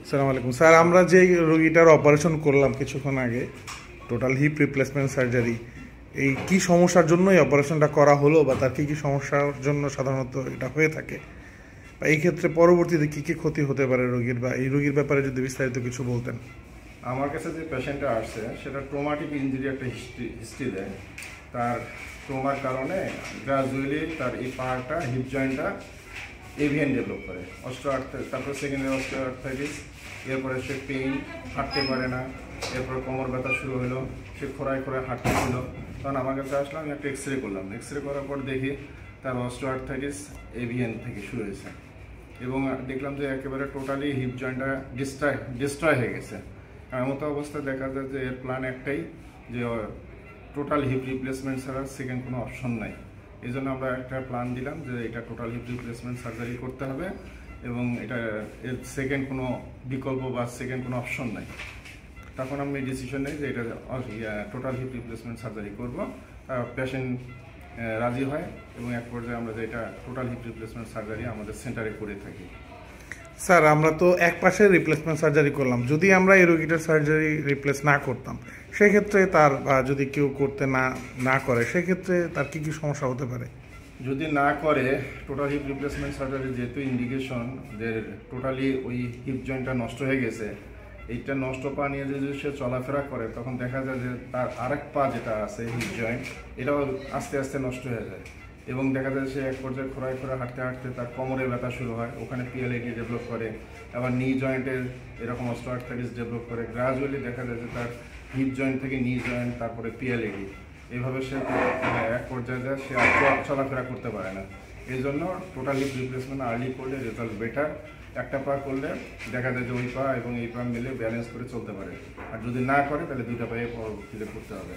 আসসালামু আলাইকুম স্যার, আমরা যে রোগীটার অপারেশন করলাম কিছুক্ষণ আগে, টোটাল হিপ রিপ্লেসমেন্ট সার্জারি, এই কি সমস্যার জন্য এই অপারেশনটা করা হলো বা তার কি সমস্যার জন্য সাধারণত এটা হয়ে থাকে, বা এই ক্ষেত্রে পরবর্তীতে কি ক্ষতি হতে পারে রোগীর, বা এই রোগীর ব্যাপারে যদি বিস্তারিত কিছু বলতেন। আমার কাছে যে পেশেন্টটা আসছে সেটা ট্রমাটিক ইঞ্জুরি একটা হিস্ট্রি দেয়। তার ট্রমার কারণে গ্রাজুয়ালি তার এই পাটা হিপ জয়েন্টটা এভিএন ডেভেলপ করে তারপর সেকেন্ডারি অস্টিওআর্থ্রাইটিস, এরপরে সে পেইন, হাঁটতে পারে না, এরপর কোমর ব্যথা শুরু হলো, সে খোঁড়ায় হাঁটতে ছিল। তখন আমার কাছে আসলাম, আমি একটা এক্স রে করলাম। এক্স রে করার পর দেখি তার অস্টিওআর্থ্রাইটিস এভিএন থেকে শুরু হয়েছে এবং দেখলাম যে একেবারে টোটালি হিপ জয়েন্টটা ডিস্ট্রয় হয়ে গেছে। এমতো অবস্থায় দেখা যায় যে এর প্ল্যান একটাই, যে টোটাল হিপ রিপ্লেসমেন্ট ছাড়া সেকেন্ড কোনো অপশন নাই। এই জন্য আমরা একটা প্ল্যান দিলাম যে এটা টোটাল হিপ রিপ্লেসমেন্ট সার্জারি করতে হবে এবং এটা এর সেকেন্ড কোনো বিকল্প বা সেকেন্ড কোনো অপশন নাই। তখন আমি ডিসিশন নিই যে এটা টোটাল হিপ রিপ্লেসমেন্ট সার্জারি করবো। পেশেন্ট রাজি হয় এবং এক পর্যায়ে আমরা যে এটা টোটাল হিপ রিপ্লেসমেন্ট সার্জারি আমাদের সেন্টারে করে থাকি। স্যার, আমরা তো এক পাশে রিপ্লেসমেন্ট সার্জারি করলাম, যদি আমরা এই রোগীটার সার্জারি রিপ্লেস না করতাম সেক্ষেত্রে তার, বা যদি কেউ করতে না করে সেক্ষেত্রে তার কি সমস্যা হতে পারে? যদি না করে, টোটাল হিপ রিপ্লেসমেন্ট সার্জারি যেহেতু ইন্ডিকেশন যে টোটালি ওই হিপ জয়েন্টটা নষ্ট হয়ে গেছে, এইটা নষ্ট পা নিয়ে যদি সে চলাফেরা করে তখন দেখা যায় যে তার আরেক পা যেটা আছে হিপ জয়েন্ট, এটাও আস্তে আস্তে নষ্ট হয়ে যায় এবং দেখা যায় সে এক পর্যায়ে খোঁড়ায় হাঁটতে হাঁটতে তার কোমরে ব্যথা শুরু হয়, ওখানে পিএলআইডি ডেভেলপ করে, আবার নি জয়েন্টের এরকম অস্টিওআর্থ্রাইটিস ডেভেলপ করে। গ্রাজুয়ালি দেখা যায় যে তার হিপ জয়েন্ট থেকে নি জয়েন্ট, তারপরে পিএলআইডি, এইভাবে সে এক পর্যায়ে যায় সে আর চলাফেরা করতে পারে না। এই জন্য টোটাল হিপ রিপ্লেসমেন্ট আর্লি করলে রেজাল্ট বেটার। একটা পা করলে দেখা যায় যে ওই পা এবং এই পা মিলে ব্যালেন্স করে চলতে পারে, আর যদি না করে তাহলে দুইটা পায়ে পরবর্তীতে করতে হবে।